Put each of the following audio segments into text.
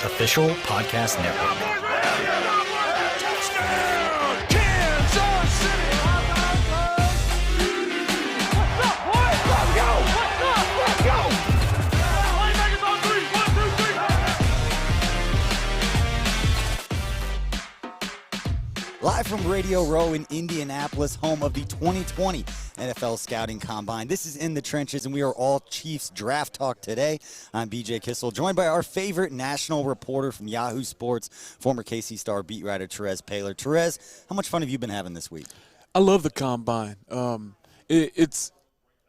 official podcast network. Live from Radio Row in Indianapolis, home of the 2020 NFL Scouting Combine. This is In the Trenches, and we are all Chiefs Draft Talk today. I'm BJ Kissel, joined by our favorite national reporter from Yahoo Sports, former KC Star beat writer Terez Paylor. Terez, how much fun have you been having this week? I love the Combine. It's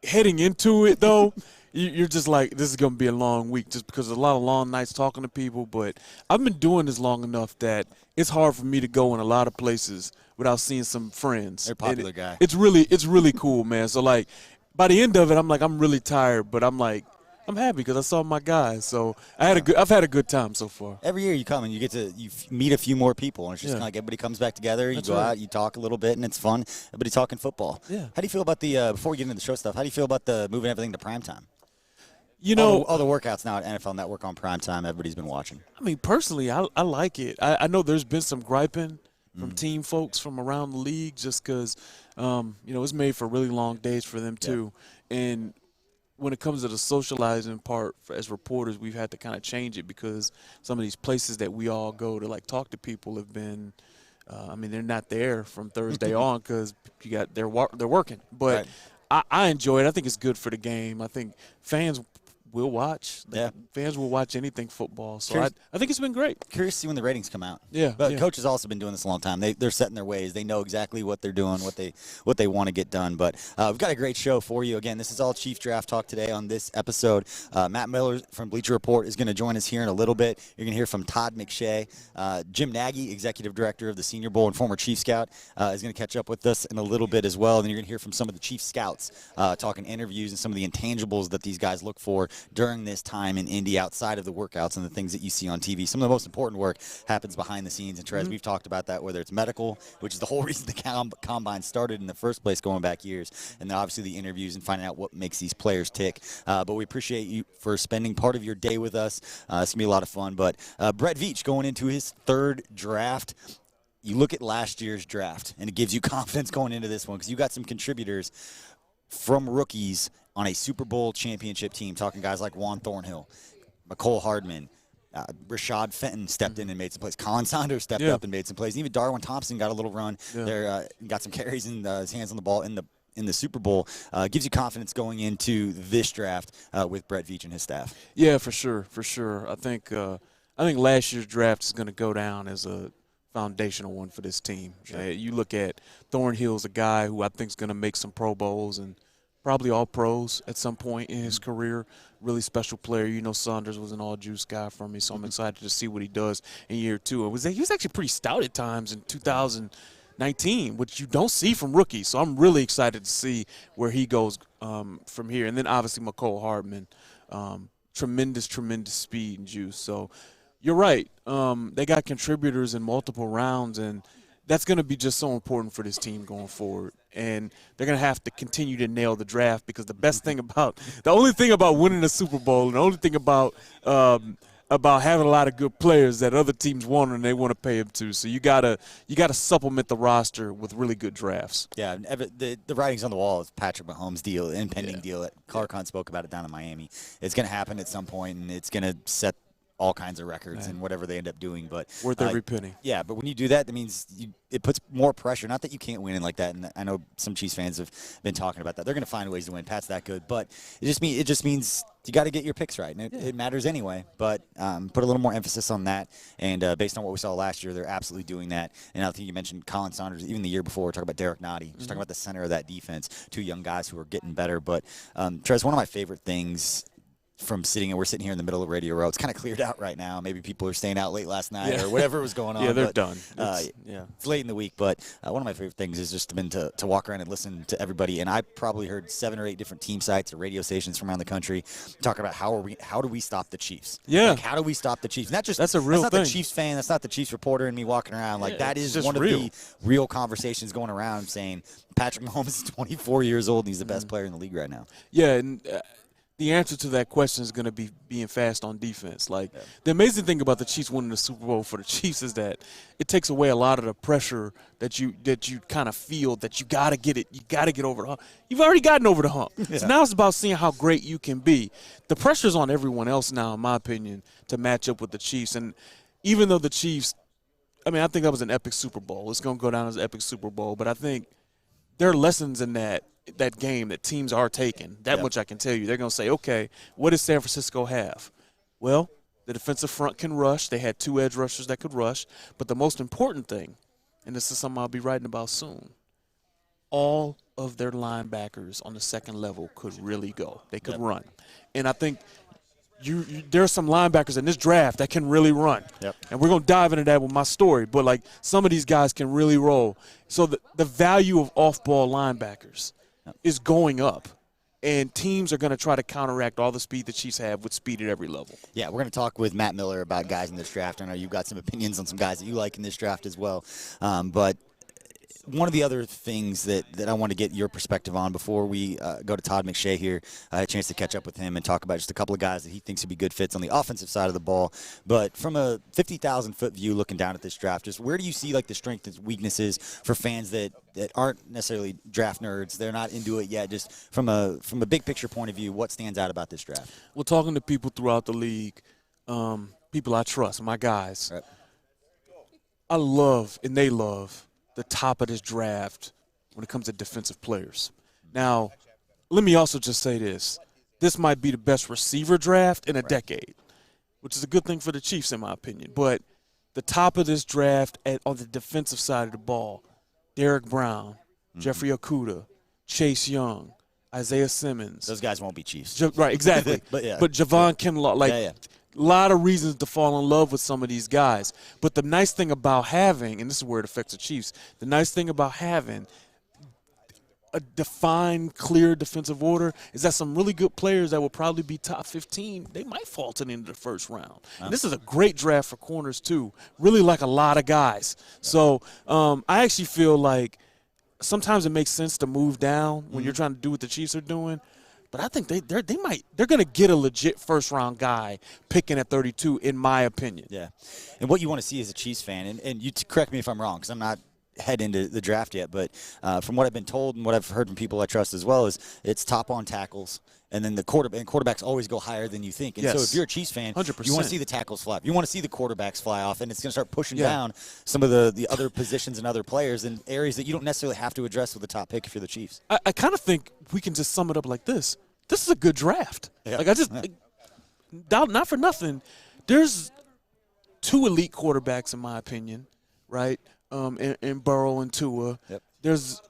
heading into it, though. You're just like, this is going to be a long week just because there's a lot of long nights talking to people. But I've been doing this long enough that it's hard for me to go in a lot of places without seeing some friends. They're a popular guy. It's really cool, man. So, like, by the end of it, I'm like, I'm really tired. But I'm like, I'm happy because I saw my guys. So I've had a good time so far. Every year you come and you get to meet a few more people, and it's just kind of like everybody comes back together. You go out, you talk a little bit, and it's fun. Everybody talking football. Yeah. How do you feel about the before we get into the show stuff? How do you feel about the moving everything to primetime? You know, all the workouts now at NFL Network on primetime, everybody's been watching. I mean, personally, I like it. I know there's been some griping from team folks from around the league just because, it's made for really long days for them too. Yeah. And when it comes to the socializing part, as reporters, we've had to kind of change it because some of these places that we all go to, like, talk to people have been they're not there from Thursday on because they're working. But I enjoy it. I think it's good for the game. I think fans will watch. Fans will watch anything football. So I think it's been great. Curious to see when the ratings come out. Yeah. But Coach has also been doing this a long time. They're setting their ways. They know exactly what they're doing, what they want to get done. But we've got a great show for you. Again, this is all Chief Draft Talk today on this episode. Matt Miller from Bleacher Report is going to join us here in a little bit. You're going to hear from Todd McShay. Jim Nagy, Executive Director of the Senior Bowl and former Chief Scout, is going to catch up with us in a little bit as well. Then you're going to hear from some of the Chief Scouts talking interviews and some of the intangibles that these guys look for during this time in Indy outside of the workouts and the things that you see on TV. Some of the most important work happens behind the scenes. And, Terez, we've talked about that, whether it's medical, which is the whole reason the Combine started in the first place going back years, and then obviously the interviews and finding out what makes these players tick. But we appreciate you for spending part of your day with us. It's going to be a lot of fun. But Brett Veach going into his third draft. You look at last year's draft, and it gives you confidence going into this one because you got some contributors from rookies on a Super Bowl championship team, talking guys like Juan Thornhill, McCole Hardman, Rashad Fenton stepped in and made some plays. Colin Saunders stepped up and made some plays. And even Darwin Thompson got a little run there, got some carries and his hands on the ball in the Super Bowl. Gives you confidence going into this draft with Brett Veach and his staff. Yeah, for sure. I think last year's draft is going to go down as a foundational one for this team. Sure. You look at Thornhill's a guy who I think is going to make some Pro Bowls and probably all pros at some point in his career. Really special player. You know, Saunders was an all-juice guy for me, so I'm excited to see what he does in year two. He was actually pretty stout at times in 2019, which you don't see from rookies. So I'm really excited to see where he goes from here. And then obviously McCole Hardman, tremendous speed and juice. So you're right. They got contributors in multiple rounds, and that's going to be just so important for this team going forward. And they're going to have to continue to nail the draft because the only thing about winning a Super Bowl and the only thing about having a lot of good players that other teams want and they want to pay them to. So you gotta supplement the roster with really good drafts. Yeah, the writing's on the wall is Patrick Mahomes' deal, impending deal. Clark Hunt spoke about it down in Miami. It's going to happen at some point, and it's going to set all kinds of records and whatever they end up doing. But worth every penny. Yeah, but when you do that means it puts more pressure. Not that you can't win it like that, and I know some Chiefs fans have been talking about that. They're going to find ways to win. Pat's that good. But it just means you got to get your picks right, and it matters anyway. But put a little more emphasis on that. And based on what we saw last year, they're absolutely doing that. And I think you mentioned Colin Saunders, even the year before, we're talking about Derek Nagy. Just talking about the center of that defense, two young guys who are getting better. But, Terez, one of my favorite things we're sitting here in the middle of Radio Row. It's kind of cleared out right now. Maybe people are staying out late last night or whatever was going on. Yeah, they're done. It's late in the week, but one of my favorite things is just been to walk around and listen to everybody. And I probably heard 7 or 8 different team sites or radio stations from around the country talk about how do we stop the Chiefs? Yeah. Like, how do we stop the Chiefs? That's a real not thing. the Chiefs fan. That's not the Chiefs reporter and me walking around. Like, that is one of the real conversations going around saying Patrick Mahomes is 24 years old and he's the best player in the league right now. Yeah, and the answer to that question is going to be being fast on defense. Like, the amazing thing about the Chiefs winning the Super Bowl for the Chiefs is that it takes away a lot of the pressure that you kind of feel that you got to get it. You got to get over the hump. You've already gotten over the hump. Yeah. So now it's about seeing how great you can be. The pressure's on everyone else now, in my opinion, to match up with the Chiefs. And even though the Chiefs, I mean, I think that was an epic Super Bowl. It's going to go down as an epic Super Bowl. But I think there are lessons in that game that teams are taking. That much I can tell you. They're going to say, okay, what does San Francisco have? Well, the defensive front can rush. They had 2 edge rushers that could rush. But the most important thing, and this is something I'll be writing about soon, all of their linebackers on the second level could really go. They could run. And I think there are some linebackers in this draft that can really run. And we're going to dive into that with my story. But, like, some of these guys can really roll. So the value of off-ball linebackers is going up. And teams are going to try to counteract all the speed the Chiefs have with speed at every level. Yeah, we're going to talk with Matt Miller about guys in this draft. I know you've got some opinions on some guys that you like in this draft as well. But one of the other things that I want to get your perspective on before we go to Todd McShay here, I had a chance to catch up with him and talk about just a couple of guys that he thinks would be good fits on the offensive side of the ball. But from a 50,000-foot view looking down at this draft, just where do you see like the strengths and weaknesses for fans that aren't necessarily draft nerds? They're not into it yet. Just from a big picture point of view, what stands out about this draft? Well, talking to people throughout the league, people I trust, my guys, I love and they love the top of this draft when it comes to defensive players. Now, let me also just say this. This might be the best receiver draft in a decade, which is a good thing for the Chiefs in my opinion. But the top of this draft on the defensive side of the ball, Derek Brown, Jeffrey Okudah, Chase Young, Isaiah Simmons. Those guys won't be Chiefs. Right, exactly. but Javon Kinlaw, a lot of reasons to fall in love with some of these guys. But the nice thing about having, and this is where it affects the Chiefs, the nice thing about having a defined, clear defensive order is that some really good players that will probably be top 15, they might fall to the end of the first round. And this is a great draft for corners too. Really like a lot of guys. So I actually feel like sometimes it makes sense to move down when you're trying to do what the Chiefs are doing. But I think they're going to get a legit first-round guy picking at 32, in my opinion. Yeah. And what you want to see as a Chiefs fan, and you correct me if I'm wrong because I'm not head into the draft yet, but from what I've been told and what I've heard from people I trust as well is it's top on tackles, and then the quarterbacks always go higher than you think. And so if you're a Chiefs fan, 100%. You want to see the tackles fly. You want to see the quarterbacks fly off, and it's going to start pushing down some of the other positions and other players in areas that you don't necessarily have to address with the top pick if you're the Chiefs. I kind of think we can just sum it up like this. This is a good draft. Yeah. Not for nothing, there's 2 elite quarterbacks in my opinion, right? In Burrow and Tua. Yep. There's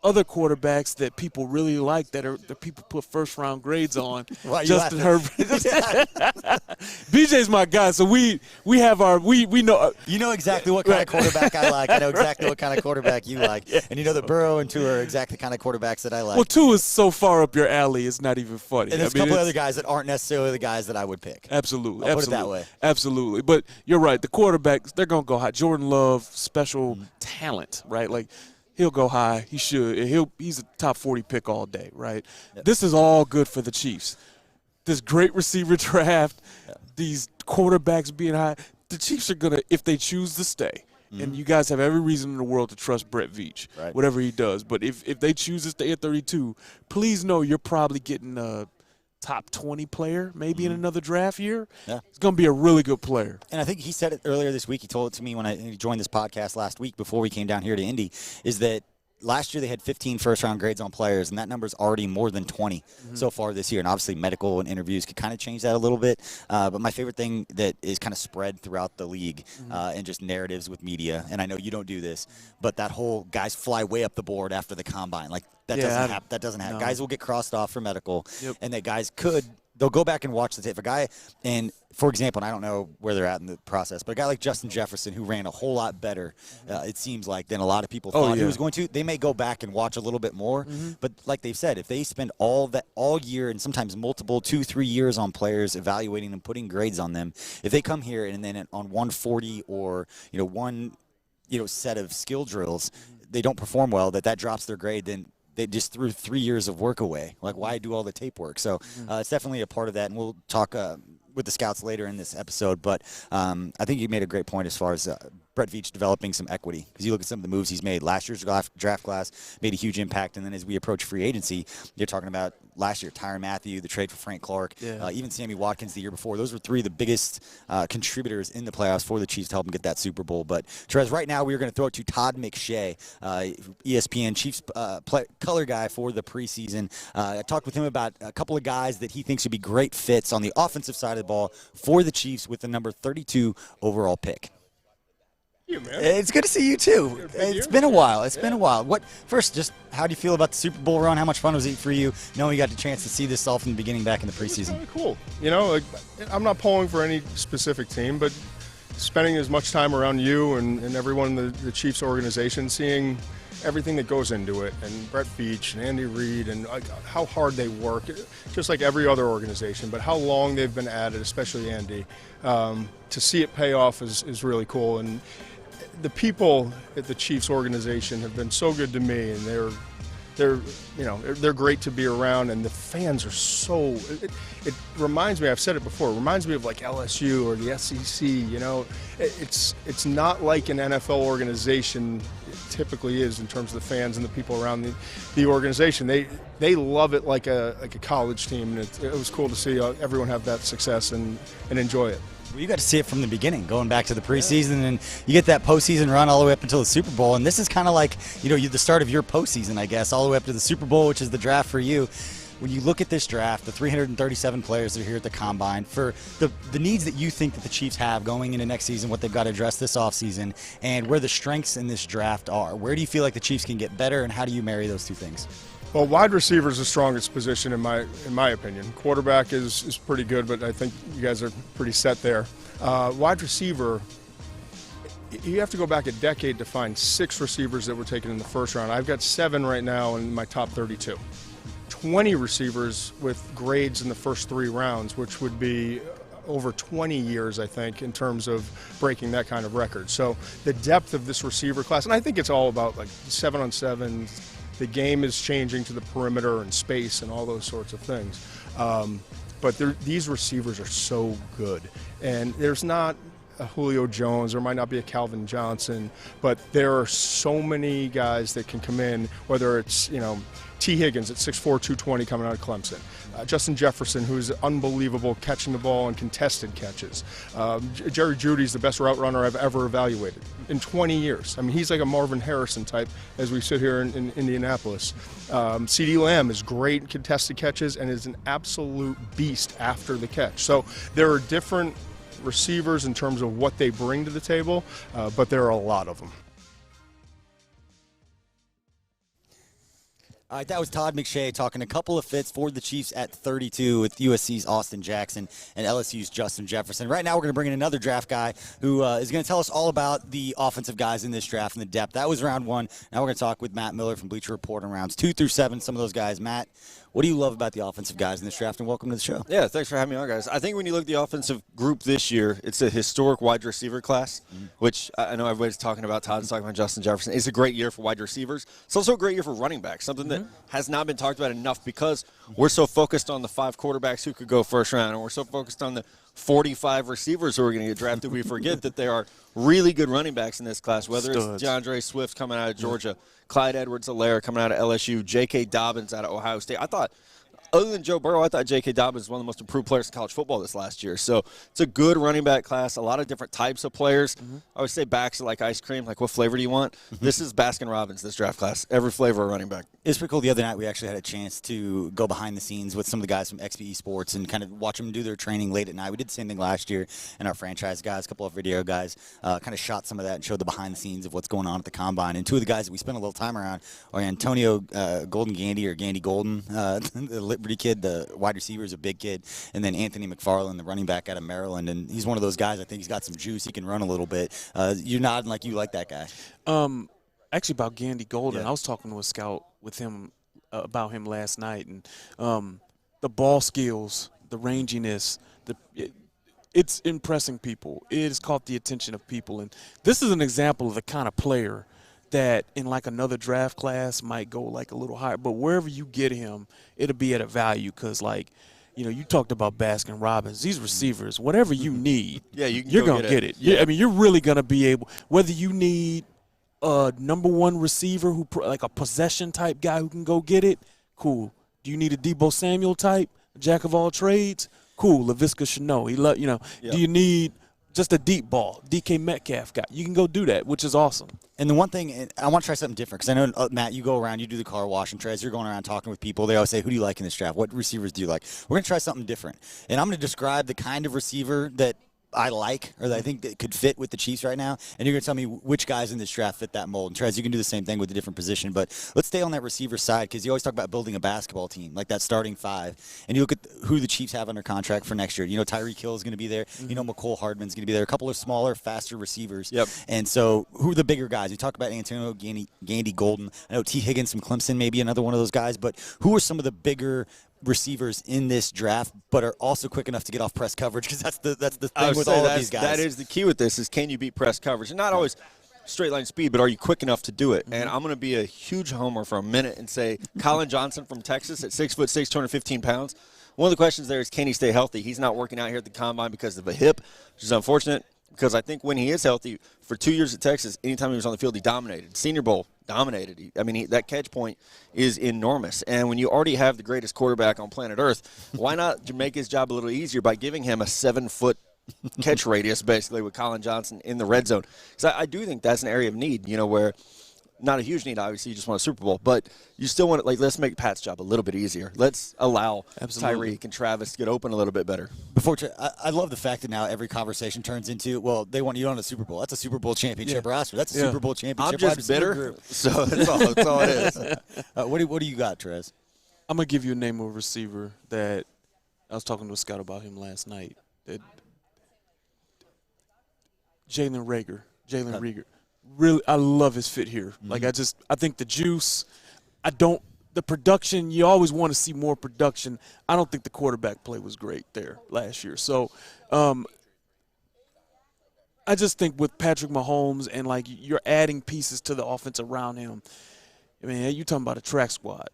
other quarterbacks that people really like that people put first-round grades on. Justin Herbert. BJ's my guy, so we have our we know. You know exactly what kind of quarterback I like. I know exactly what kind of quarterback you like. And you know that Burrow and Tua are exactly the kind of quarterbacks that I like. Well, Tua is so far up your alley, it's not even funny. And there's a couple other guys that aren't necessarily the guys that I would pick. Absolutely. I'll put it that way. Absolutely. But you're right. The quarterbacks, they're going to go high. Jordan Love, special talent, right? Like, he'll go high. He should. He's a top 40 pick all day, right? Yep. This is all good for the Chiefs. This great receiver draft, these quarterbacks being high. The Chiefs are going to, if they choose to stay, and you guys have every reason in the world to trust Brett Veach, whatever he does. But if they choose to stay at 32, please know you're probably getting a top 20 player maybe in another draft year. Yeah. It's going to be a really good player. And I think he said it earlier this week. He told it to me when he joined this podcast last week before we came down here to Indy, is that last year they had 15 first-round grades on players, and that number's already more than 20 so far this year. And obviously medical and interviews could kind of change that a little bit. But my favorite thing that is kind of spread throughout the league and just narratives with media, and I know you don't do this, but that whole guys fly way up the board after the combine. Like, that doesn't happen. No. Guys will get crossed off for medical, and that guys they'll go back and watch the tape. A guy, and for example, and I don't know where they're at in the process, but a guy like Justin Jefferson, who ran a whole lot better, it seems like, than a lot of people thought he was going to, they may go back and watch a little bit more. But like they've said, if they spend all year and sometimes multiple 2-3 years on players, evaluating them, putting grades on them, if they come here and then on 140 or one set of skill drills, they don't perform well, that drops their grade, then they just threw 3 years of work away. Like, why do all the tape work? So it's definitely a part of that, and we'll talk with the scouts later in this episode. But I think you made a great point as far as Brett Veach developing some equity, because you look at some of the moves he's made. Last year's draft class made a huge impact, and then as we approach free agency, you're talking about last year, Tyrann Mathieu, the trade for Frank Clark, even Sammy Watkins the year before. Those were three of the biggest contributors in the playoffs for the Chiefs to help them get that Super Bowl. But, Terez, right now we are going to throw it to Todd McShay, ESPN Chiefs color guy for the preseason. I talked with him about a couple of guys that he thinks would be great fits on the offensive side of the ball for the Chiefs with the number 32 overall pick. You, man. It's good to see you too. It's been a while. It's been a while. Just how do you feel about the Super Bowl run? How much fun was it for you knowing you got the chance to see this all from the beginning back in the preseason? It's really cool. You know, like, I'm not pulling for any specific team, but spending as much time around you and everyone in the Chiefs organization, seeing everything that goes into it, and Brett Veach and Andy Reid, and how hard they work, just like every other organization, but how long they've been at it, especially Andy, to see it pay off is really cool. And the people at the Chiefs organization have been so good to me, and they're great to be around, and the fans are so. It reminds me. I've said it before. It reminds me of like LSU or the SEC. You know, it's not like an NFL organization typically is in terms of the fans and the people around the organization. They love it like a college team, and it was cool to see everyone have that success and enjoy it. Well, you got to see it from the beginning, going back to the preseason, and you get that postseason run all the way up until the Super Bowl. And this is kind of like, the start of your postseason, I guess, all the way up to the Super Bowl, which is the draft for you. When you look at this draft, the 337 players that are here at the Combine, for the needs that you think that the Chiefs have going into next season, what they've got to address this offseason, and where the strengths in this draft are, where do you feel like the Chiefs can get better, and how do you marry those two things? Well, wide receiver is the strongest position in my opinion. Quarterback is pretty good, but I think you guys are pretty set there. Wide receiver, you have to go back a decade to find 6 receivers that were taken in the first round. I've got 7 right now in my top 32. 20 receivers with grades in the first 3 rounds, which would be over 20 years, I think, in terms of breaking that kind of record. So the depth of this receiver class, and I think it's all about like 7-on-7. The game is changing to the perimeter and space and all those sorts of things. But these receivers are so good. And there's not a Julio Jones, there might not be a Calvin Johnson, but there are so many guys that can come in, whether it's, T. Higgins at 6'4", 220 coming out of Clemson. Justin Jefferson, who's unbelievable catching the ball and contested catches. Jerry Jeudy's the best route runner I've ever evaluated in 20 years. I mean, he's like a Marvin Harrison type as we sit here in Indianapolis. CeeDee Lamb is great in contested catches and is an absolute beast after the catch. So there are different receivers in terms of what they bring to the table, but there are a lot of them. All right, that was Todd McShay talking a couple of fits for the Chiefs at 32 with USC's Austin Jackson and LSU's Justin Jefferson. Right now we're going to bring in another draft guy who is going to tell us all about the offensive guys in this draft and the depth. That was round 1. Now we're going to talk with Matt Miller from Bleacher Report on rounds 2 through 7, some of those guys. Matt, what do you love about the offensive guys in this draft, and welcome to the show. Yeah, thanks for having me on, guys. I think when you look at the offensive group this year, it's a historic wide receiver class, which I know everybody's talking about. Todd's talking about Justin Jefferson. It's a great year for wide receivers. It's also a great year for running backs, something that has not been talked about enough because we're so focused on the 5 quarterbacks who could go first round, and we're so focused on the 45 receivers who are going to get drafted. We forget that there are really good running backs in this class, whether it's DeAndre Swift coming out of Georgia, Clyde Edwards-Helaire coming out of LSU, J.K. Dobbins out of Ohio State. I thought, other than Joe Burrow, I thought J.K. Dobbins was one of the most improved players in college football this last year. So it's a good running back class, a lot of different types of players. I would say backs are like ice cream. Like, what flavor do you want? This is Baskin-Robbins, this draft class. Every flavor of running back. It's pretty cool. The other night we actually had a chance to go behind the scenes with some of the guys from XPE Sports and kind of watch them do their training late at night. We did the same thing last year, and our franchise guys, a couple of video guys, kind of shot some of that and showed the behind the scenes of what's going on at the Combine. And 2 of the guys that we spent a little time around are Antonio Golden Gandy, or Gandy Golden, the Liberty kid, the wide receiver, is a big kid, and then Anthony McFarland, the running back out of Maryland, and he's one of those guys. I think he's got some juice. He can run a little bit. You're nodding like you like that guy. Actually, about Gandy Golden, I was talking to a scout with him about him last night, and the ball skills, the ranginess, it's impressing people. It has caught the attention of people, and this is an example of the kind of player that in like another draft class might go like a little higher. But wherever you get him, it'll be at a value because, like, you know, you talked about Baskin Robbins. These receivers, whatever you need, you're going to get it. Yeah. I mean, you're really going to be able – whether you need a number one receiver who like a possession type guy who can go get it, cool. Do you need a Deebo Samuel type, jack of all trades? Cool. Laviska Shenault. Do you need – just a deep ball, DK Metcalf guy? You can go do that, which is awesome. And the one thing, and I want to try something different because I know, Matt, you go around, you do the car wash, and Terez, you're going around talking with people. They always say, who do you like in this draft? What receivers do you like? We're going to try something different. And I'm going to describe the kind of receiver that I like or that I think that could fit with the Chiefs right now, and you're going to tell me which guys in this draft fit that mold. And Terez, you can do the same thing with a different position, but let's stay on that receiver side because you always talk about building a basketball team, like that starting five, and you look at who the Chiefs have under contract for next year. You know, Tyreek Hill is going to be there. You know, McCole Hardman's going to be there. A couple of smaller, faster receivers. Yep. And so who are the bigger guys? You talk about Antonio Gandy Golden. I know T. Higgins from Clemson, maybe another one of those guys, but who are some of the bigger receivers in this draft, but are also quick enough to get off press coverage? Because that's the thing with all of these guys. That is the key with this is can you beat press coverage? And not always straight line speed, but are you quick enough to do it? And I'm going to be a huge homer for a minute and say Colin Johnson from Texas at 6'6", 215 pounds. One of the questions there is can he stay healthy? He's not working out here at the combine because of a hip, which is unfortunate. Because I think when he is healthy, for 2 years at Texas, anytime he was on the field, he dominated. Senior Bowl, dominated. That catch point is enormous. And when you already have the greatest quarterback on planet Earth, why not make his job a little easier by giving him a 7-foot catch radius, basically, with Colin Johnson in the red zone? Because I do think that's an area of need, where – not a huge need, obviously. You just want a Super Bowl. But you still want to, let's make Pat's job a little bit easier. Let's allow Tyreek and Travis to get open a little bit better. I love the fact that now every conversation turns into, well, they want you on a Super Bowl. That's a Super Bowl championship roster. That's a Super Bowl championship. I'm just bitter, so that's all it is. What do you got, Terez? I'm going to give you a name of a receiver that I was talking to a scout about him last night. Jalen Reagor. Really, I love his fit here. Like, I think the juice, the production, you always want to see more production. I don't think the quarterback play was great there last year. So, I just think with Patrick Mahomes and, like, you're adding pieces to the offense around him. I mean, you're talking about a track squad.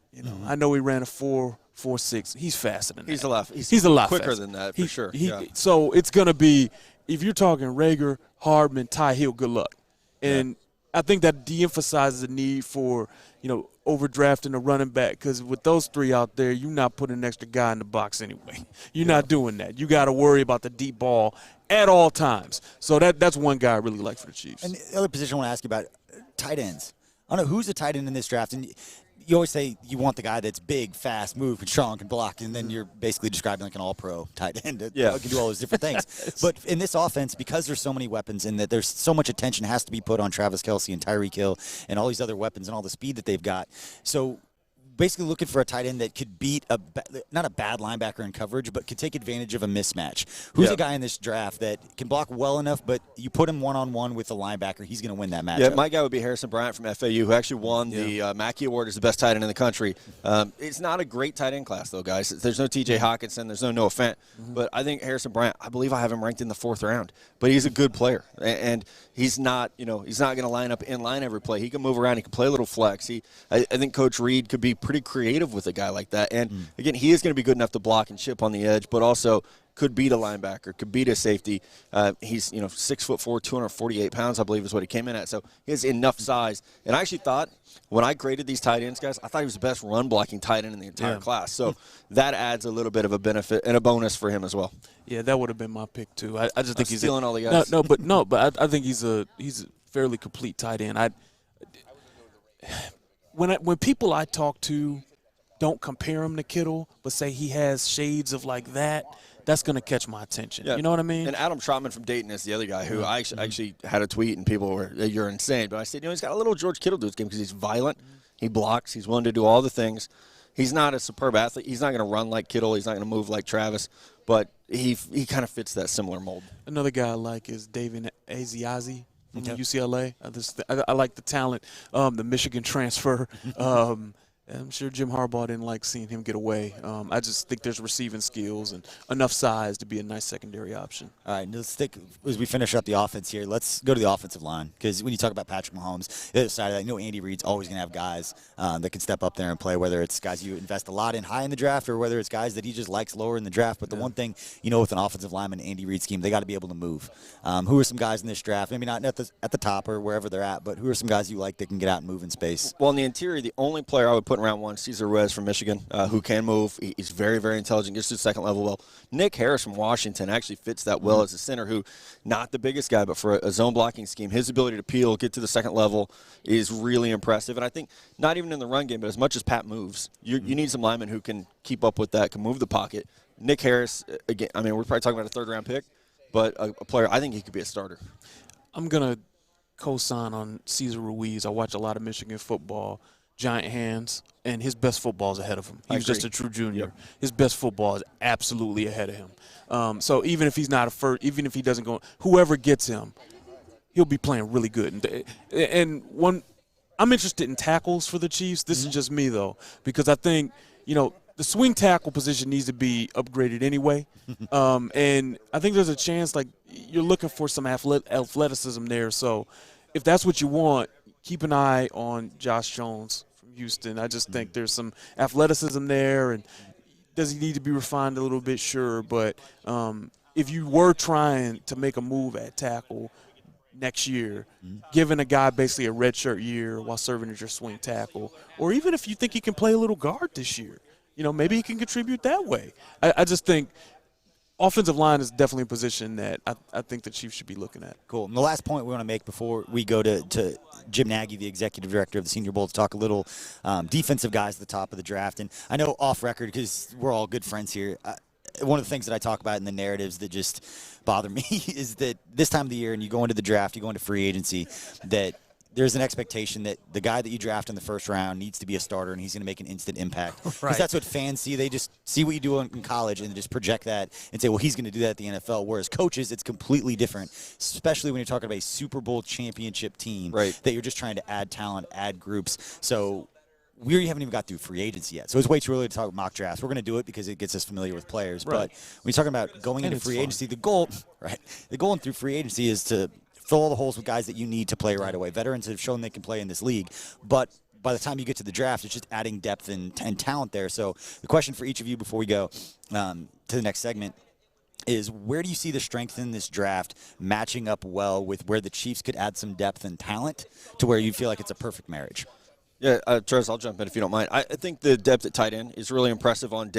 I know he ran a 4.46. He's faster than that. He's a lot quicker faster than that, for sure. So it's going to be, if you're talking Reagor, Hardman, Ty Hill, good luck. And I think that de-emphasizes the need for, overdrafting a running back because with those three out there, you're not putting an extra guy in the box anyway. You're not doing that. You got to worry about the deep ball at all times. So that's one guy I really like for the Chiefs. And the other position I want to ask you about, tight ends. I don't know who's the tight end in this draft. And you always say you want the guy that's big, fast, move, and strong, can block, and then you're basically describing like an all-pro tight end that can do all those different things. But in this offense, because there's so many weapons and that there's so much attention has to be put on Travis Kelce and Tyreek Hill and all these other weapons and all the speed that they've got. So basically looking for a tight end that could beat not a bad linebacker in coverage, but could take advantage of a mismatch. Who's a guy in this draft that can block well enough, but you put him one-on-one with a linebacker, he's going to win that matchup? Yeah, my guy would be Harrison Bryant from FAU, who actually won the Mackey Award as the best tight end in the country. It's not a great tight end class, though, guys. There's no T.J. Hawkinson. There's no Noah Fant. But I think Harrison Bryant, I believe I have him ranked in the 4th round. But he's a good player. And he's not, he's not going to line up in line every play. He can move around. He can play a little flex. I think Coach Reed could be pretty creative with a guy like that. And, again, he is going to be good enough to block and chip on the edge, but also could beat a linebacker, could beat a safety. He's, 6'4", 248 pounds, I believe is what he came in at. So he has enough size. And I actually thought when I graded these tight ends, guys, I thought he was the best run-blocking tight end in the entire class. So that adds a little bit of a benefit and a bonus for him as well. Yeah, that would have been my pick, too. I just think he's stealing all the guys. But I think he's a fairly complete tight end. When people I talk to don't compare him to Kittle, but say he has shades of like that, that's going to catch my attention. Yeah. You know what I mean? And Adam Trotman from Dayton is the other guy who I actually had a tweet and people were, you're insane. But I said, he's got a little George Kittle to his game because he's violent. He blocks. He's willing to do all the things. He's not a superb athlete. He's not going to run like Kittle. He's not going to move like Travis. But he kind of fits that similar mold. Another guy I like is David Asiazi from UCLA. I like the talent, the Michigan transfer. I'm sure Jim Harbaugh didn't like seeing him get away. I just think there's receiving skills and enough size to be a nice secondary option. All right, let's stick as we finish up the offense here. Let's go to the offensive line, because when you talk about Patrick Mahomes, the other side of that, Andy Reid's always going to have guys that can step up there and play, whether it's guys you invest a lot in high in the draft or whether it's guys that he just likes lower in the draft. But the one thing, with an offensive lineman, Andy Reid scheme, they got to be able to move. Who are some guys in this draft, maybe not at the top or wherever they're at, but who are some guys you like that can get out and move in space? Well, in the interior, the only player I would put in round one, Cesar Ruiz from Michigan, who can move. He's very, very intelligent, gets to the second level well. Nick Harris from Washington actually fits that well as a center, who, not the biggest guy, but for a zone blocking scheme, his ability to peel, get to the second level is really impressive. And I think not even in the run game, but as much as Pat moves, you need some linemen who can keep up with that, can move the pocket. Nick Harris, again, I mean, we're probably talking about a third-round pick, but a player, I think he could be a starter. I'm going to co-sign on Cesar Ruiz. I watch a lot of Michigan football. Giant hands, and his best football is ahead of him. He's just a true junior. Yep. His best football is absolutely ahead of him. So even if he's not a first, even if he doesn't go, whoever gets him, he'll be playing really good. And I'm interested in tackles for the Chiefs. This is just me, though, because I think, the swing tackle position needs to be upgraded anyway. And I think there's a chance, you're looking for some athleticism there. So if that's what you want, keep an eye on Josh Jones from Houston. I just think there's some athleticism there, and does he need to be refined a little bit? Sure, but if you were trying to make a move at tackle next year, giving a guy basically a redshirt year while serving as your swing tackle, or even if you think he can play a little guard this year, maybe he can contribute that way. I just think offensive line is definitely a position that I think the Chiefs should be looking at. Cool. And the last point we want to make before we go to Jim Nagy, the executive director of the Senior Bowl, to talk a little defensive guys at the top of the draft. And I know off record, because we're all good friends here, one of the things that I talk about in the narratives that just bother me is that this time of the year, and you go into the draft, you go into free agency, that there's an expectation that the guy that you draft in the first round needs to be a starter and he's going to make an instant impact. Because that's what fans see. They just see what you do in college and just project that and say, well, he's going to do that at the NFL. Whereas coaches, it's completely different, especially when you're talking about a Super Bowl championship team that you're just trying to add talent, add groups. So we haven't even got through free agency yet. So it's way too early to talk about mock drafts. We're going to do it because it gets us familiar with players. But when you're talking about going into free agency, the goal in through free agency is to fill all the holes with guys that you need to play right away. Veterans have shown they can play in this league. But by the time you get to the draft, it's just adding depth and talent there. So the question for each of you before we go to the next segment is, where do you see the strength in this draft matching up well with where the Chiefs could add some depth and talent to where you feel like it's a perfect marriage? Yeah, Terez, I'll jump in if you don't mind. I think the depth at tight end is really impressive on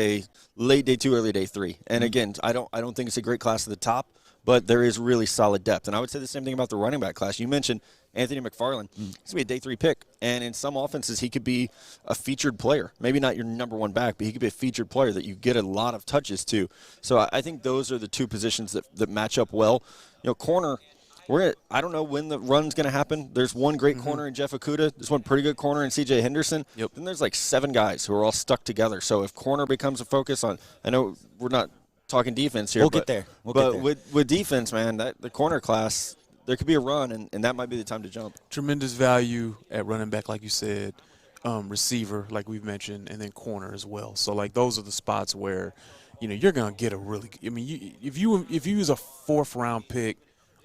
late day 2, early day 3. And again, I don't think it's a great class at the top, but there is really solid depth. And I would say the same thing about the running back class. You mentioned Anthony McFarland. He's going to be a day 3 pick. And in some offenses, he could be a featured player. Maybe not your number 1 back, but he could be a featured player that you get a lot of touches to. So I think those are the 2 positions that match up well. Corner, I don't know when the run's going to happen. There's one great corner in Jeff Okudah. There's one pretty good corner in C.J. Henderson. Yep. Then there's 7 guys who are all stuck together. So if corner becomes a focus on – I know we're not – talking defense here. We'll get there. With defense, man, the corner class, there could be a run, and that might be the time to jump. Tremendous value at running back, like you said, receiver, like we've mentioned, and then corner as well. So, those are the spots where, you're going to get a really – I mean, if you use a 4th-round pick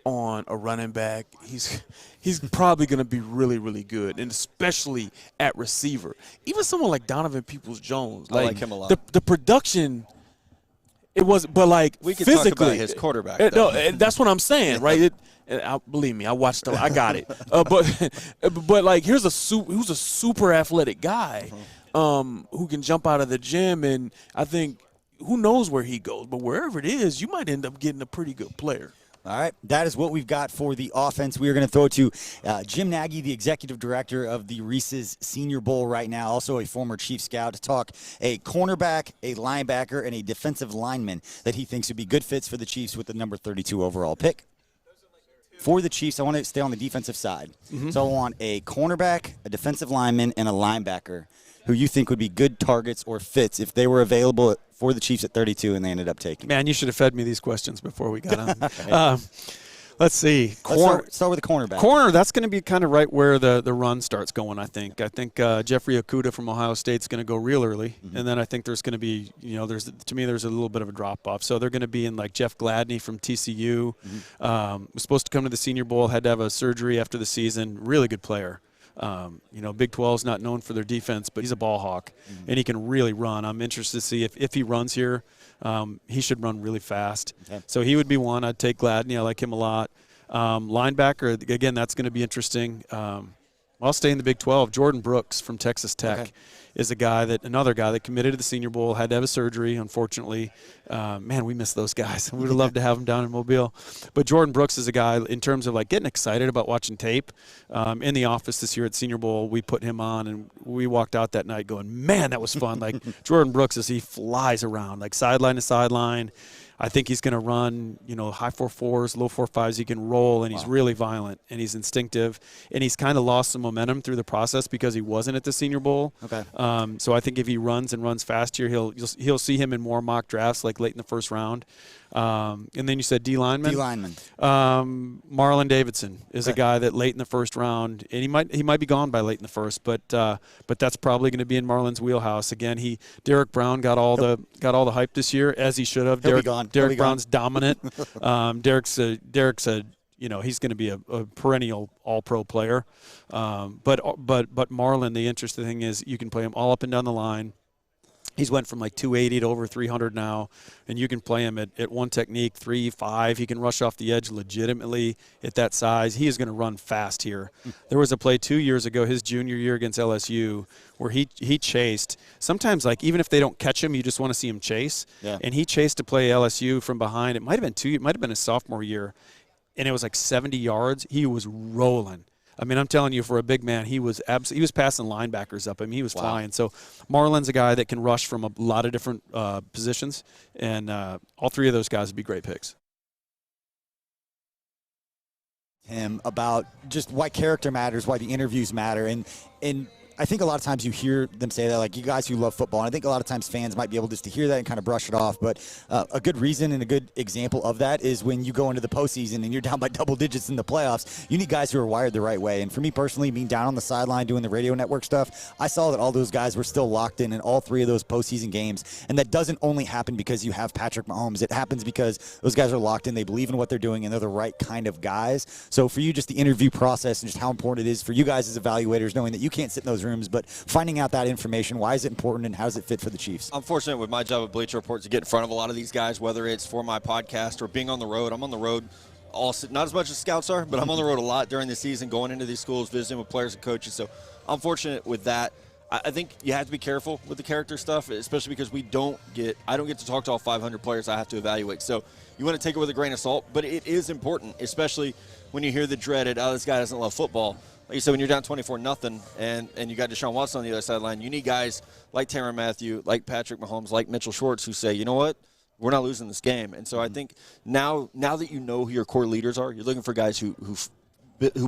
on a running back, he's probably going to be really, really good, and especially at receiver. Even someone like Donovan Peoples-Jones. I like him a lot. The production – it was, but we could physically, talk about his quarterback. No, that's what I'm saying, right? Believe me, I watched. I got it. But who's a super athletic guy, who can jump out of the gym, and I think who knows where he goes, but wherever it is, you might end up getting a pretty good player. All right, that is what we've got for the offense. We are going to throw to Jim Nagy, the executive director of the Reese's Senior Bowl right now, also a former Chief scout, to talk a cornerback, a linebacker, and a defensive lineman that he thinks would be good fits for the Chiefs with the number 32 overall pick. For the Chiefs, I want to stay on the defensive side. So I want a cornerback, a defensive lineman, and a linebacker who you think would be good targets or fits if they were available for the Chiefs at 32 and they ended up taking. Man, you should have fed me these questions before we got on. Let's see. Start with the cornerback. Corner, that's going to be kind of right where the run starts going, I think. I think Jeffrey Okudah from Ohio State's going to go real early. And then I think there's going to be, there's a little bit of a drop-off. So they're going to be in like Jeff Gladney from TCU. Was supposed to come to the Senior Bowl, had to have a surgery after the season. Really good player. Big 12's not known for their defense, but he's a ball hawk, and he can really run. I'm interested to see if he runs here. He should run really fast. Okay. So he would be one. I'd take Gladney. I like him a lot. Linebacker, again, that's going to be interesting. I'll stay in the Big 12. Jordan Brooks from Texas Tech is another guy that committed to the Senior Bowl, had to have a surgery, unfortunately. Man, we miss those guys. We would have loved to have them down in Mobile. But Jordan Brooks is a guy, in terms of like getting excited about watching tape. In the office this year at Senior Bowl, we put him on, and we walked out that night going, man, that was fun. Like Jordan Brooks, as he flies around, like sideline to sideline. I think he's going to run, high 4.4s, low 4.5s. He can roll, and he's really violent, and he's instinctive. And he's kind of lost some momentum through the process because he wasn't at the Senior Bowl. Okay. So I think if he runs fast here, he'll see him in more mock drafts, like late in the first round. And then you said D lineman. Marlon Davidson is a guy that late in the first round, and he might be gone by late in the first, but that's probably going to be in Marlon's wheelhouse. Again, Derek Brown got all the hype this year, as he should have. Derek Brown's dominant. Derek's a he's going to be a perennial All-Pro player. But Marlon, the interesting thing is you can play him all up and down the line. He's went from like 280 to over 300 now, and you can play him at one technique, 3-5. He can rush off the edge legitimately at that size. He is going to run fast here. There was a play 2 years ago, his junior year against LSU, where he chased. Sometimes, like, even if they don't catch him, you just want to see him chase. Yeah. And he chased to play LSU from behind. It might have been his sophomore year, and it was like 70 yards. He was rolling. I mean, I'm telling you, for a big man, he was passing linebackers up. I mean, he was flying. So Marlon's a guy that can rush from a lot of different positions, and all three of those guys would be great picks. Him about just why character matters, why the interviews matter, and I think a lot of times you hear them say that, like, you guys who love football, and I think a lot of times fans might be able just to hear that and kind of brush it off, but a good reason and a good example of that is when you go into the postseason and you're down by double digits in the playoffs, you need guys who are wired the right way. And for me personally, being down on the sideline doing the radio network stuff, I saw that all those guys were still locked in all three of those postseason games, and that doesn't only happen because you have Patrick Mahomes. It happens because those guys are locked in, they believe in what they're doing, and they're the right kind of guys. So for you, just the interview process and just how important it is for you guys as evaluators, knowing that you can't sit in those rooms, but finding out that information, why is it important and how does it fit for the Chiefs? I'm fortunate with my job at Bleacher Report to get in front of a lot of these guys, whether it's for my podcast or being on the road. I'm on the road not as much as scouts are, but I'm on the road a lot during the season, going into these schools, visiting with players and coaches. So I'm fortunate with that. I think you have to be careful with the character stuff, especially because I don't get to talk to all 500 players I have to evaluate. So you want to take it with a grain of salt, but it is important, especially when you hear the dreaded, this guy doesn't love football. Like you said, when you're down 24-0 and you got Deshaun Watson on the other sideline, you need guys like Tyrann Mathieu, like Patrick Mahomes, like Mitchell Schwartz, who say, you know what, we're not losing this game. And so I think now that you know who your core leaders are, you're looking for guys who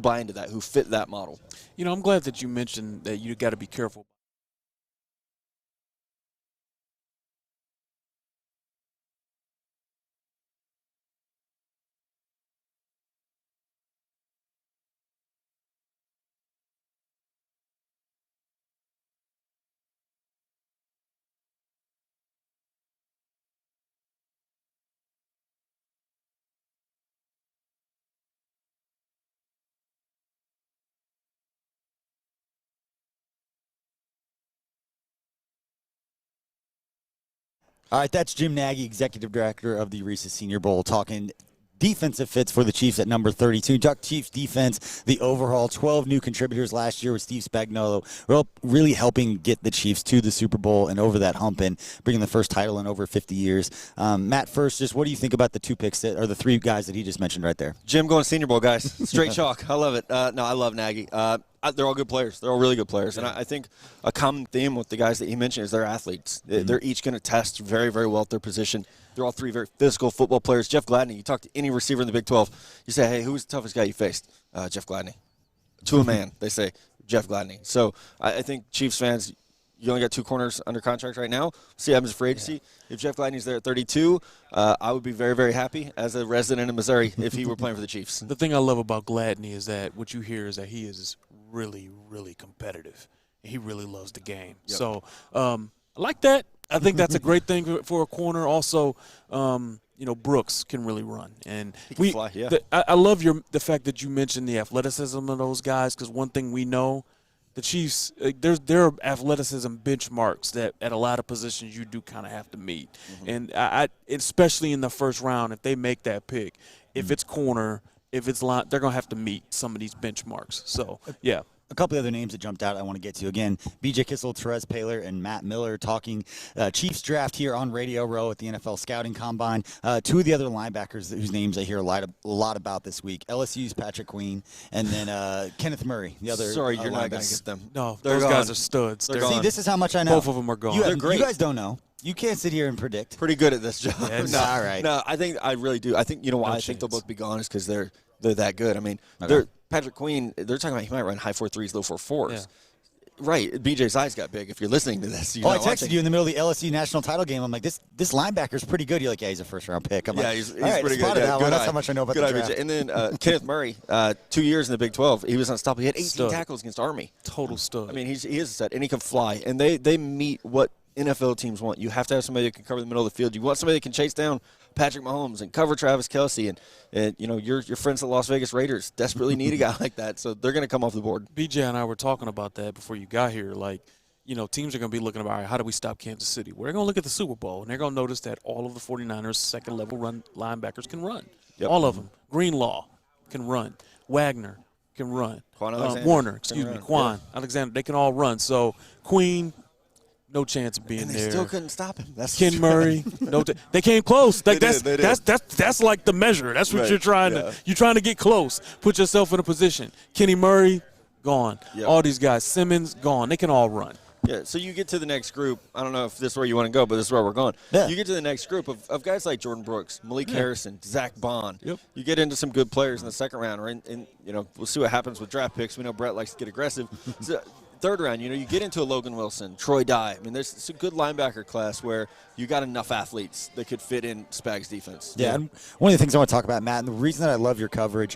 buy into that, who fit that model. I'm glad that you mentioned that you got to be careful. All right, that's Jim Nagy, Executive Director of the Reese's Senior Bowl, talking defensive fits for the Chiefs at number 32. Talk Chiefs defense, the overall 12 new contributors last year with Steve Spagnuolo, really helping get the Chiefs to the Super Bowl and over that hump and bringing the first title in over 50 years. Matt, first, just what do you think about the two picks that are the three guys that he just mentioned right there? Jim going Senior Bowl, guys. Straight chalk. I love it. No, I love Nagy. They're all good players. They're all really good players. And I think a common theme with the guys that he mentioned is they're athletes. They're each going to test very, very well at their position. They're all three very physical football players. Jeff Gladney, you talk to any receiver in the Big 12, you say, hey, who's the toughest guy you faced? Jeff Gladney. To a man, they say Jeff Gladney. So I think Chiefs fans, You only got 2 corners under contract right now. See what happens in free agency. If Jeff Gladney's there at 32, I would be very, very happy as a resident of Missouri if he were playing for the Chiefs. The thing I love about Gladney is that what you hear is that he is really, really competitive. He really loves the game. Yep. So I like that. I think that's a great thing for a corner. Also, Brooks can really run, and He can fly, yeah. I love the fact that you mentioned the athleticism of those guys, because one thing we know, the Chiefs, there are athleticism benchmarks that at a lot of positions you do kind of have to meet, and I especially in the first round, if they make that pick, if it's corner, if it's line, they're gonna have to meet some of these benchmarks. So yeah. A couple of other names that jumped out I want to get to. Again, BJ Kissel, Terez Paylor, and Matt Miller talking Chiefs draft here on Radio Row at the NFL Scouting Combine. 2 of the other linebackers whose names I hear a lot about this week. LSU's Patrick Queen, and then Kenneth Murray, the other Sorry, you're not going to linebacker. get them. No, They're those gone. guys are studs. They're They're- gone. See, this is how much I know. Both of them are gone. They're great. You guys don't know. You can't sit here and predict. Pretty good at this job. Yeah, all right. No, I really do. I think, you know why No I think they'll chance. both be gone is because they're that good. I mean, Okay. Patrick Queen, they're talking about he might run high 4.3s, low 4.4s. Yeah. Right. BJ's eyes got big. If you're listening to this, I not texted watching. you in the middle of the LSU national title game. I'm like, this linebacker's pretty good. You're like, yeah, he's a first-round pick. I'm Yeah, like, he's all right, pretty spotted good. that one. That's how much I know about good the eye, draft. BJ. And then Kenneth Murray, 2 years in the Big 12, he was unstoppable. He had 18 Stud. tackles against Army. Total stud. I mean, he is a stud, and he can fly. And they meet what NFL teams want. You have to have somebody that can cover the middle of the field. You want somebody that can chase down Patrick Mahomes and cover Travis Kelce. And your friends at Las Vegas Raiders desperately need a guy like that. So they're going to come off the board. BJ and I were talking about that before you got here. Like, teams are going to be looking about, all right, how do we stop Kansas City? We're going to look at the Super Bowl, and they're going to notice that all of the 49ers second-level run linebackers can run. Yep. All of them. Greenlaw can run. Wagner can run. Quan Alexander Warner, can run. Quan Alexander. They can all run. So Queen, no chance of being And they there. still couldn't stop him. That's Ken Murray, they came close. Like They did. that's like the measure. That's what Right, you're trying yeah. to get close. Put yourself in a position. Kenny Murray, gone. Yep. All these guys, Simmons, gone. They can all run. Yeah, so you get to the next group. I don't know if this is where you want to go, but this is where we're going. Yeah. You get to the next group of guys like Jordan Brooks, Malik Harrison, Zach Bond. Yep. You get into some good players in the second round, or we'll see what happens with draft picks. We know Brett likes to get aggressive. So, third round, you get into a Logan Wilson, Troy Dye. I mean, there's a good linebacker class where you got enough athletes that could fit in Spags' defense. Yeah, and one of the things I want to talk about, Matt, and the reason that I love your coverage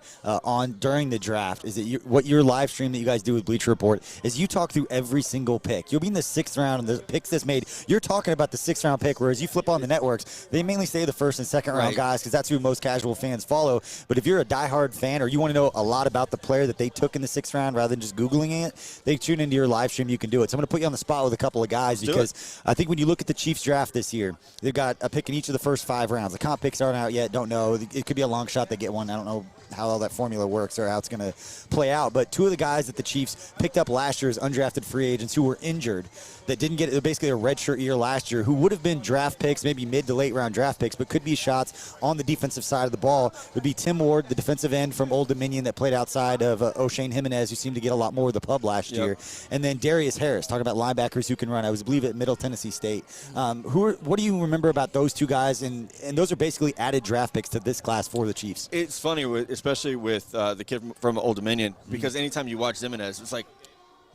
during the draft is that what your live stream that you guys do with Bleacher Report is you talk through every single pick. You'll be in the 6th round, and the picks that's made, you're talking about the 6th round pick, whereas you flip on the networks, they mainly say the 1st and 2nd round guys because that's who most casual fans follow. But if you're a diehard fan or you want to know a lot about the player that they took in the 6th round rather than just Googling it, they tune into your live stream. You can do it. So I'm going to put you on the spot with a couple of guys because I think when you look at the Chiefs draft this year, they've got a pick in each of the first 5 rounds. The comp picks aren't out yet. Don't know. It could be a long shot they get one. I don't know how all that formula works or how it's going to play out. But 2 of the guys that the Chiefs picked up last year as undrafted free agents who were injured that didn't get basically a redshirt year last year, who would have been draft picks, maybe mid to late round draft picks, but could be shots on the defensive side of the ball, would be Tim Ward, the defensive end from Old Dominion that played outside of O'Shane Jimenez, who seemed to get a lot more of the pub last year. And then Darius Harris, talking about linebackers who can run. I believe at Middle Tennessee State. What do you remember about those 2 guys? And those are basically added draft picks to this class for the Chiefs. It's funny, especially with the kid from Old Dominion, because anytime you watch Jimenez, it's like,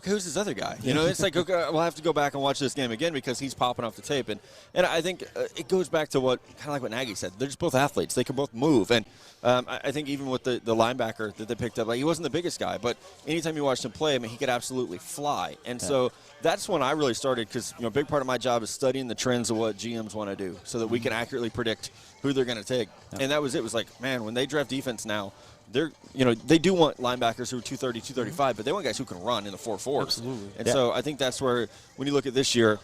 okay, who's this other guy? It's like, okay, we'll have to go back and watch this game again because he's popping off the tape. And I think it goes back to kind of like what Nagy said. They're just both athletes. They can both move. And I think even with the linebacker that they picked up, he wasn't the biggest guy, but anytime you watched him play, he could absolutely fly. And so that's when I really started because, a big part of my job is studying the trends of what GMs want to do so that we can accurately predict who they're going to take. And that was it. It was like, man, when they draft defense now, they do want linebackers who are 230, 235, but they want guys who can run in the 4.4s. Absolutely. And so I think that's where, when you look at this year,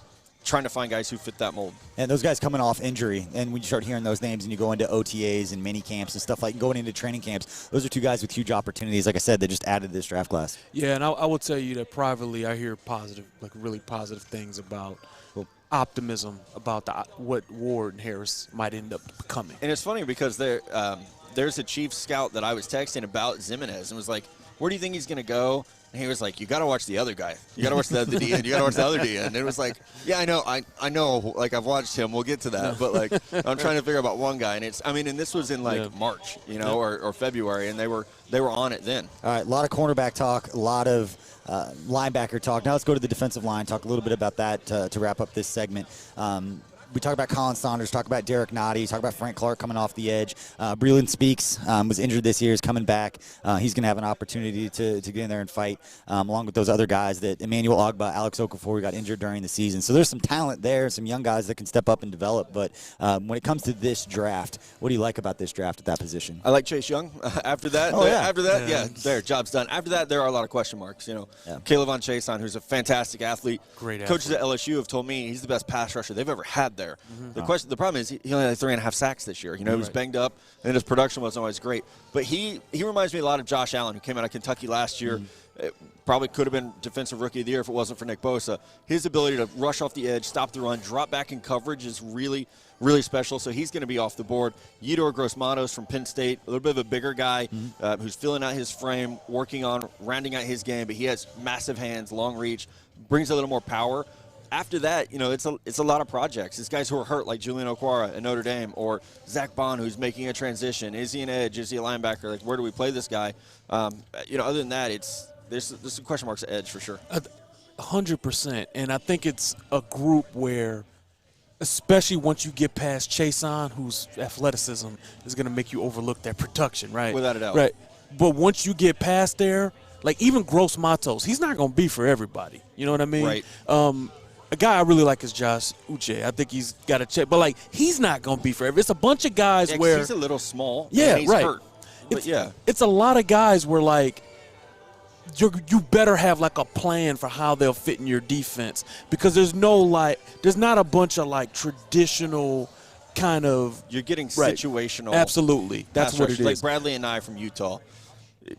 trying to find guys who fit that mold. And those guys coming off injury, and when you start hearing those names and you go into OTAs and mini camps and stuff like going into training camps, those are 2 guys with huge opportunities. Like I said, they just added to this draft class. Yeah, and I will tell you that privately I hear really positive things about optimism about what Ward and Harris might end up becoming. And it's funny because they're there's a Chiefs scout that I was texting about Zimenez and was like, where do you think he's going to go? And he was like, you got to watch the other guy. You got to watch the other DN. You got to watch the other DN. And it was like, yeah, I know. I know. Like, I've watched him. We'll get to that. But, like, I'm trying to figure out one guy. And and this was in, like, March, or February. And they were on it then. All right, a lot of cornerback talk, a lot of linebacker talk. Now let's go to the defensive line, talk a little bit about that to wrap up this segment. We talk about Colin Saunders, talk about Derek Nottie, talk about Frank Clark coming off the edge. Breland Speaks was injured this year, is coming back. He's going to have an opportunity to get in there and fight, along with those other guys that Emmanuel Ogba, Alex Okafor got injured during the season. So there's some talent there, some young guys that can step up and develop. But when it comes to this draft, what do you like about this draft at that position? I like Chase Young. After that, there, job's done. After that, there are a lot of question marks. Caleb Von Chason, who's a fantastic athlete. Great Coaches athlete. at LSU have told me he's the best pass rusher they've ever had there. Mm-hmm. The problem is he only had 3.5 sacks this year. He was banged up, and his production wasn't always great. But he reminds me a lot of Josh Allen, who came out of Kentucky last year. It probably could have been Defensive Rookie of the Year if it wasn't for Nick Bosa. His ability to rush off the edge, stop the run, drop back in coverage is really, really special. So he's going to be off the board. Yedor Gross-Matos from Penn State, a little bit of a bigger guy who's filling out his frame, working on rounding out his game. But he has massive hands, long reach, brings a little more power. After that, it's a lot of projects. It's guys who are hurt, like Julian Okwara at Notre Dame, or Zach Bond, who's making a transition. Is he an edge? Is he a linebacker? Like, where do we play this guy? Other than that, there's some question marks at edge for sure. 100%. And I think it's a group where, especially once you get past Chason, whose athleticism is going to make you overlook that production, right? Without a doubt. Right. But once you get past there, like even Gross-Matos, he's not going to be for everybody. You know what I mean? Right. A guy I really like is Josh Uche. I think he's got a check. But, like, he's not going to be for everybody. It's a bunch of guys where – he's a little small. Yeah, and he's right. hurt. But, It's a lot of guys where, like, you better have, like, a plan for how they'll fit in your defense because there's not a bunch of, like, traditional kind of – You're getting situational. Absolutely. That's what it is. Like Bradley and I from Utah.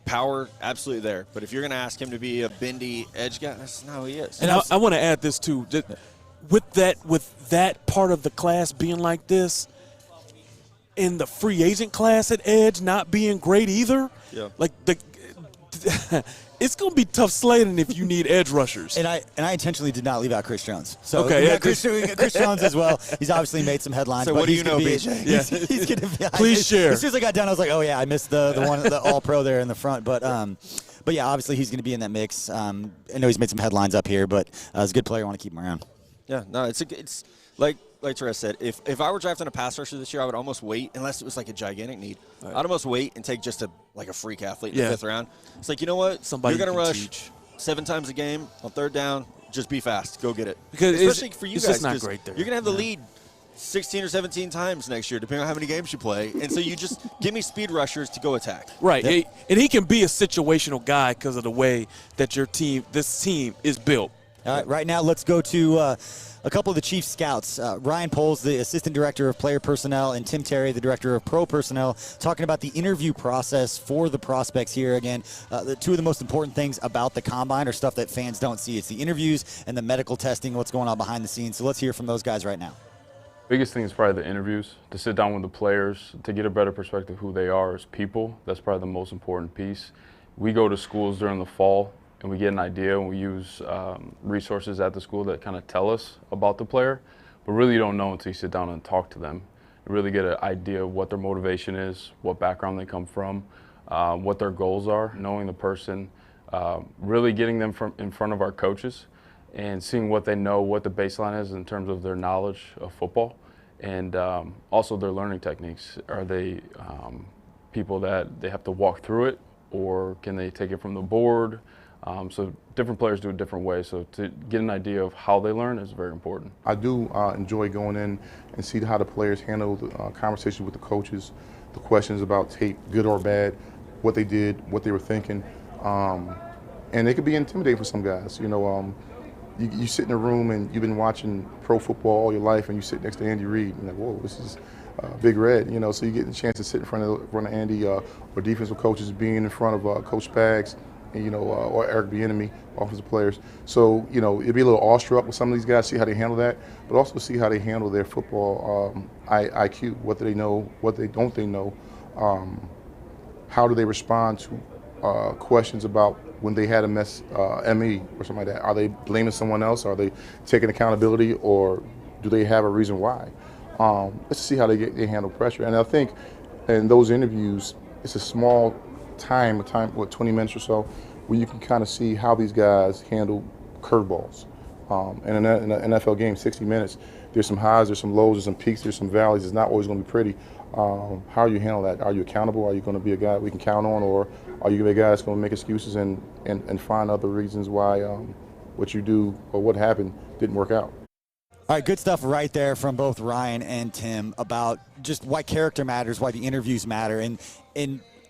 Power, absolutely there. But if you're going to ask him to be a bendy edge guy, that's not who he is. And I want to add this, too. With that part of the class being like this, and the free agent class at edge not being great either, like it's going to be tough sledding if you need edge rushers. And I intentionally did not leave out Chris Jones. So okay, we got Chris Jones as well. He's obviously made some headlines. So but what do you know, BJ? He's going to be. Please share. As soon as I got done, I was like, oh yeah, I missed the All-Pro there in the front. But yeah, obviously he's going to be in that mix. I know he's made some headlines up here, but as a good player, I want to keep him around. Yeah, no, it's like Terez said, if I were drafting a pass rusher this year, I would almost wait, unless it was like a gigantic need. Right. I'd almost wait and take just a freak athlete in the 5th round. It's like, you know what? Somebody you're going to rush teach 7 times a game on 3rd down. Just be fast. Go get it. Because especially for you it's guys, just not great there. You're going to have the lead 16 or 17 times next year, depending on how many games you play. And so you just give me speed rushers to go attack. Right. Yep. And he can be a situational guy because of the way that this team is built. All right, right now let's go to a couple of the Chiefs scouts. Ryan Poles, the Assistant Director of Player Personnel, and Tim Terry, the Director of Pro Personnel, talking about the interview process for the prospects here. Again, the two of the most important things about the Combine are stuff that fans don't see. It's the interviews and the medical testing, what's going on behind the scenes. So let's hear from those guys right now. Biggest thing is probably the interviews, to sit down with the players, to get a better perspective of who they are as people. That's probably the most important piece. We go to schools during the fall, and we get an idea, and we use resources at the school that kind of tell us about the player, but really you don't know until you sit down and talk to them. You really get an idea of what their motivation is, what background they come from, what their goals are, knowing the person, really getting them in front of our coaches and seeing what they know, what the baseline is in terms of their knowledge of football, and also their learning techniques. Are they people that they have to walk through it, or can they take it from the board? So different players do it different ways. So to get an idea of how they learn is very important. I do enjoy going in and see how the players handle the conversations with the coaches, the questions about tape, good or bad, what they did, what they were thinking. And it could be intimidating for some guys. You sit in a room and you've been watching pro football all your life, and you sit next to Andy Reid, and you're like, whoa, this is Big Red. So you get the chance to sit in front of Andy or defensive coaches, being in front of Coach Spags, or Eric Bieniemy, offensive players. So, it'd be a little awestruck with some of these guys, see how they handle that, but also see how they handle their football IQ, what do they know, what don't they know, How do they respond to questions about when they had a ME or something like that? Are they blaming someone else? Are they taking accountability, or do they have a reason why? Let's see how they handle pressure. And I think in those interviews, it's a small time, what, 20 minutes or so, where you can kind of see how these guys handle curveballs. And in an NFL game, 60 minutes, there's some highs, there's some lows, there's some peaks, there's some valleys. It's not always going to be pretty. How are you handle that? Are you accountable? Are you going to be a guy we can count on, or are you a guy that's going to make excuses and find other reasons why what you do or what happened didn't work out? All right, good stuff right there from both Ryan and Tim about just why character matters, why the interviews matter, and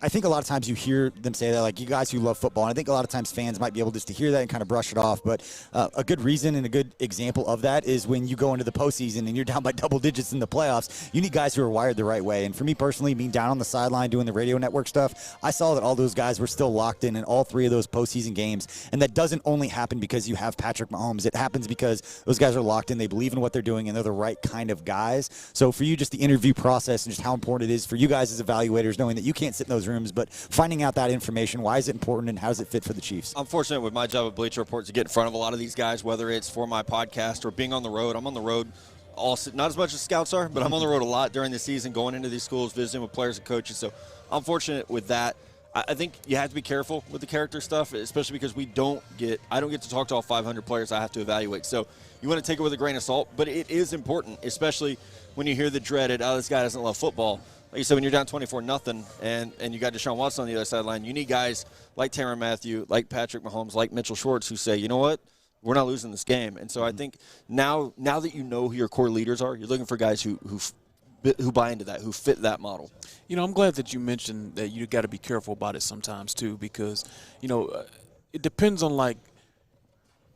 I think a lot of times you hear them say that, like, you guys who love football, and I think a lot of times fans might be able just to hear that and kind of brush it off, but a good reason and a good example of that is when you go into the postseason and you're down by double digits in the playoffs, you need guys who are wired the right way. And for me personally, being down on the sideline doing the radio network stuff, I saw that all those guys were still locked in all three of those postseason games, and that doesn't only happen because you have Patrick Mahomes. It happens because those guys are locked in, they believe in what they're doing, and they're the right kind of guys. So for you, just the interview process and just how important it is for you guys as evaluators, knowing that you can't sit in those rooms, but finding out that information, why is it important, and how does it fit for the Chiefs? I'm fortunate with my job at Bleacher Report to get in front of a lot of these guys, whether it's for my podcast or being on the road. I'm on the road, not as much as scouts are, but I'm on the road a lot during the season, going into these schools, visiting with players and coaches. So I'm fortunate with that. I think you have to be careful with the character stuff, especially because I don't get to talk to all 500 players I have to evaluate. So you want to take it with a grain of salt, but it is important, especially when you hear the dreaded, this guy doesn't love football. Like you said, when you're down 24-0 and you got Deshaun Watson on the other sideline, you need guys like Tyrann Mathieu, like Patrick Mahomes, like Mitchell Schwartz who say, you know what, we're not losing this game. And so I think now that you know who your core leaders are, you're looking for guys who buy into that, who fit that model. You know, I'm glad that you mentioned that you got to be careful about it sometimes too, because, it depends on, like,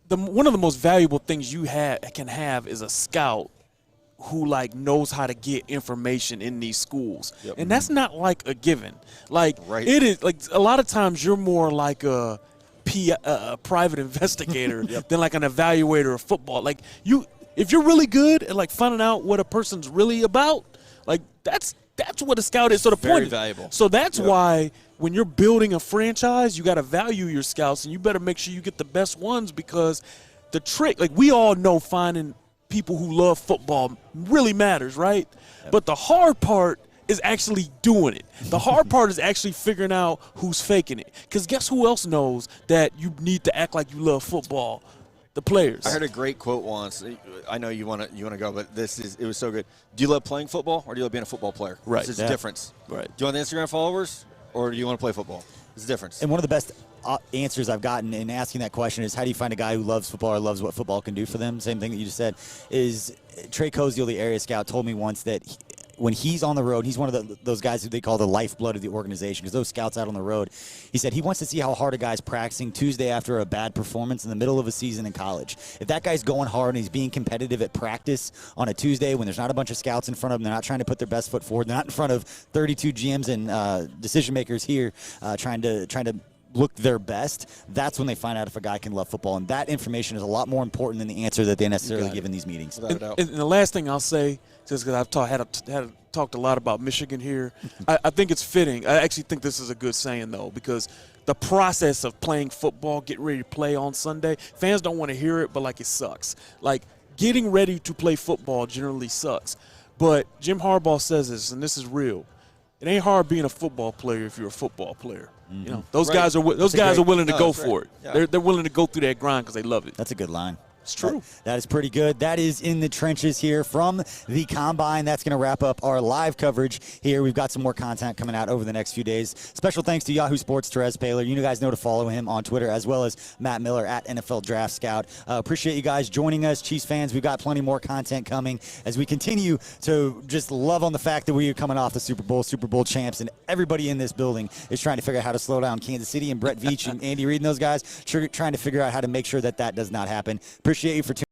one of the most valuable things you can have is a scout who, like, knows how to get information in these schools. Yep. And that's not, like, a given. Like, right. It is, like, a lot of times you're more like a private investigator than, like, an evaluator of football. Like, if you're really good at, like, finding out what a person's really about, like, that's what a scout is. So the point is valuable. So that's why when you're building a franchise, you got to value your scouts, and you better make sure you get the best ones, because the trick, like, we all know finding people who love football really matters, right? Yep. But the hard part is actually doing it. The hard part is actually figuring out who's faking it. Because guess who else knows that you need to act like you love football? The players. I heard a great quote once. I know you want to go, but it was so good. Do you love playing football, or do you love being a football player? Right. There's a difference. Right. Do you want the Instagram followers, or do you want to play football? There's a difference. And one of the best answers I've gotten in asking that question is, how do you find a guy who loves football or loves what football can do for them? Same thing that you just said. Is Trey Koziel, the area scout, told me once that when he's on the road, he's one of those guys who they call the lifeblood of the organization, because those scouts out on the road, he said he wants to see how hard a guy's practicing Tuesday after a bad performance in the middle of a season in college. If that guy's going hard and he's being competitive at practice on a Tuesday when there's not a bunch of scouts in front of him, they're not trying to put their best foot forward, they're not in front of 32 GMs and decision makers here trying to look their best, that's when they find out if a guy can love football. And that information is a lot more important than the answer that they necessarily give in these meetings. And the last thing I'll say, just because I've talked a lot about Michigan here, I think it's fitting. I actually think this is a good saying, though, because the process of playing football, getting ready to play on Sunday, fans don't want to hear it, but, like, it sucks. Like, getting ready to play football generally sucks. But Jim Harbaugh says this, and this is real. It ain't hard being a football player if you're a football player. Mm-hmm. You know, those guys are willing to go for it. Yeah. They're willing to go through that grind because they love it. That's a good line. It's true. That is pretty good. That is In the Trenches here from the Combine. That's going to wrap up our live coverage here. We've got some more content coming out over the next few days. Special thanks to Yahoo Sports' Terez Paylor. You guys know to follow him on Twitter, as well as Matt Miller at NFL Draft Scout. Appreciate you guys joining us, Chiefs fans. We've got plenty more content coming as we continue to just love on the fact that we are coming off the Super Bowl champs, and everybody in this building is trying to figure out how to slow down Kansas City, and Brett Veach and Andy Reid and those guys trying to figure out how to make sure that does not happen. Appreciate you for tuning in.